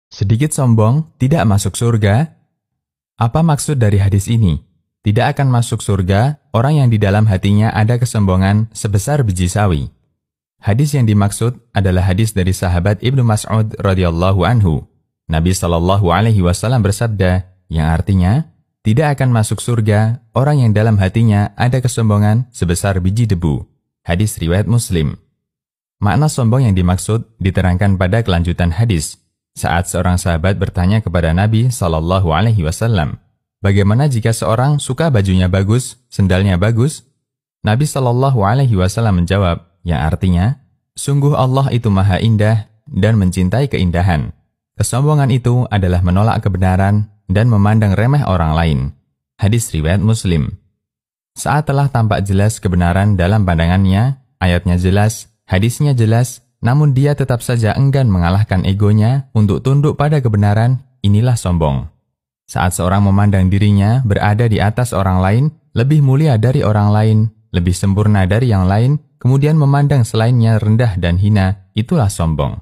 Sedikit sombong tidak masuk surga? Apa maksud dari hadis ini? Tidak akan masuk surga orang yang di dalam hatinya ada kesombongan sebesar biji sawi. Hadis yang dimaksud adalah hadis dari sahabat Ibnu Mas'ud radhiyallahu anhu. Nabi SAW bersabda, yang artinya, tidak akan masuk surga orang yang dalam hatinya ada kesombongan sebesar biji debu. Hadis riwayat Muslim. Makna sombong yang dimaksud diterangkan pada kelanjutan hadis. Saat seorang sahabat bertanya kepada Nabi SAW, bagaimana jika seorang suka bajunya bagus, sendalnya bagus? Nabi SAW menjawab, yang artinya, sungguh Allah itu maha indah dan mencintai keindahan. Kesombongan itu adalah menolak kebenaran dan memandang remeh orang lain. Hadis riwayat Muslim. Saat telah tampak jelas kebenaran dalam pandangannya, ayatnya jelas, hadisnya jelas, namun dia tetap saja enggan mengalahkan egonya untuk tunduk pada kebenaran, inilah sombong. Saat seorang memandang dirinya berada di atas orang lain, lebih mulia dari orang lain, lebih sempurna dari yang lain, kemudian memandang selainnya rendah dan hina, itulah sombong.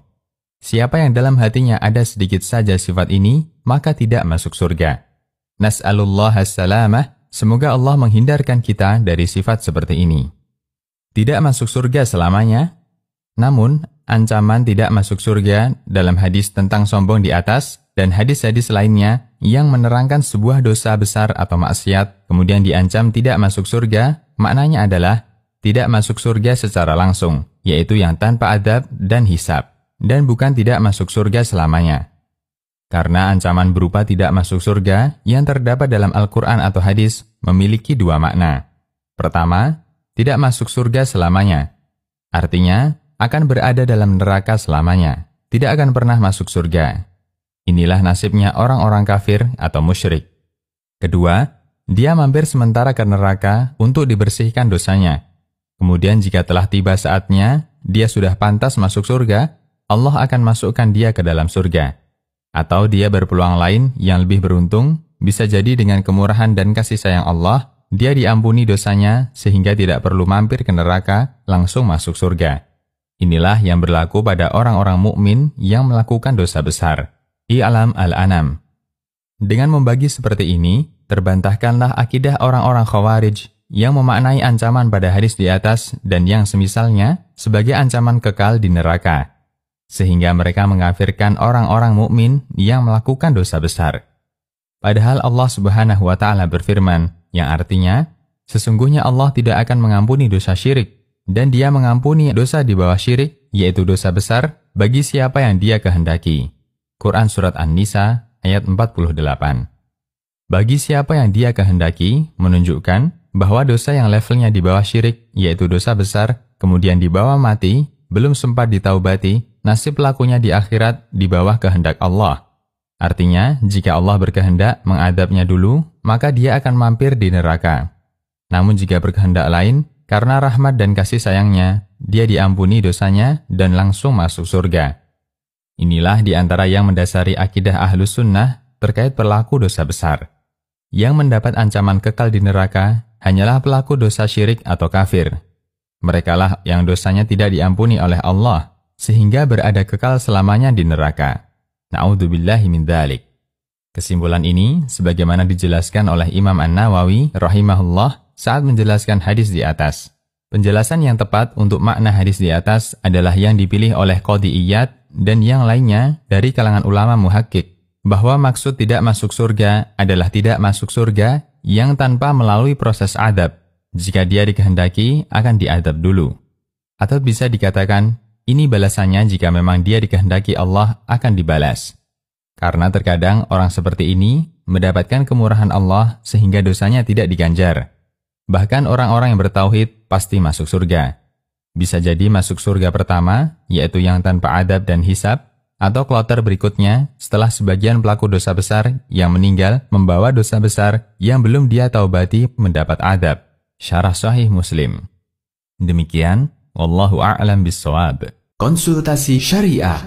Siapa yang dalam hatinya ada sedikit saja sifat ini, maka tidak masuk surga. Nas'alullah as-salamah, semoga Allah menghindarkan kita dari sifat seperti ini. Tidak masuk surga selamanya. Namun, ancaman tidak masuk surga dalam hadis tentang sombong di atas dan hadis-hadis lainnya yang menerangkan sebuah dosa besar atau maksiat, kemudian diancam tidak masuk surga, maknanya adalah tidak masuk surga secara langsung, yaitu yang tanpa adab dan hisab, dan bukan tidak masuk surga selamanya. Karena ancaman berupa tidak masuk surga yang terdapat dalam Al-Quran atau hadis memiliki dua makna. Pertama, tidak masuk surga selamanya. Artinya, akan berada dalam neraka selamanya, tidak akan pernah masuk surga. Inilah nasibnya orang-orang kafir atau musyrik. Kedua, dia mampir sementara ke neraka untuk dibersihkan dosanya. Kemudian jika telah tiba saatnya, dia sudah pantas masuk surga, Allah akan masukkan dia ke dalam surga. Atau dia berpeluang lain yang lebih beruntung, bisa jadi dengan kemurahan dan kasih sayang Allah, dia diampuni dosanya sehingga tidak perlu mampir ke neraka, langsung masuk surga. Inilah yang berlaku pada orang-orang mukmin yang melakukan dosa besar. I'lam al-anam. Dengan membagi seperti ini, terbantahkanlah akidah orang-orang Khawarij yang memaknai ancaman pada hadis di atas dan yang semisalnya sebagai ancaman kekal di neraka. Sehingga mereka mengkafirkan orang-orang mukmin yang melakukan dosa besar. Padahal Allah Subhanahu wa Ta'ala berfirman, yang artinya, sesungguhnya Allah tidak akan mengampuni dosa syirik, dan dia mengampuni dosa di bawah syirik, yaitu dosa besar, bagi siapa yang dia kehendaki. Quran Surat An-Nisa, ayat 48. Bagi siapa yang dia kehendaki, menunjukkan bahwa dosa yang levelnya di bawah syirik, yaitu dosa besar, kemudian dibawa mati, belum sempat ditaubati, nasib pelakunya di akhirat di bawah kehendak Allah. Artinya, jika Allah berkehendak mengadabnya dulu, maka dia akan mampir di neraka. Namun jika berkehendak lain, karena rahmat dan kasih sayangnya, dia diampuni dosanya dan langsung masuk surga. Inilah di antara yang mendasari akidah Ahlus Sunnah terkait pelaku dosa besar. Yang mendapat ancaman kekal di neraka hanyalah pelaku dosa syirik atau kafir. Merekalah yang dosanya tidak diampuni oleh Allah, sehingga berada kekal selamanya di neraka. Na'udzubillahi min dzalik. Kesimpulan ini, sebagaimana dijelaskan oleh Imam An-Nawawi rahimahullah, saat menjelaskan hadis di atas. Penjelasan yang tepat untuk makna hadis di atas adalah yang dipilih oleh Qadhi Iyad dan yang lainnya dari kalangan ulama muhakkik, bahwa maksud tidak masuk surga adalah tidak masuk surga yang tanpa melalui proses adab. Jika dia dikehendaki, akan diadab dulu. Atau bisa dikatakan, ini balasannya jika memang dia dikehendaki Allah akan dibalas. Karena terkadang orang seperti ini mendapatkan kemurahan Allah sehingga dosanya tidak diganjar. Bahkan orang-orang yang bertauhid pasti masuk surga. Bisa jadi masuk surga pertama, yaitu yang tanpa adab dan hisab, atau kloter berikutnya setelah sebagian pelaku dosa besar yang meninggal membawa dosa besar yang belum dia taubati mendapat adab. Syarah Sahih Muslim. Demikian, wallahu a'lam bissawab. Konsultasi Syariah.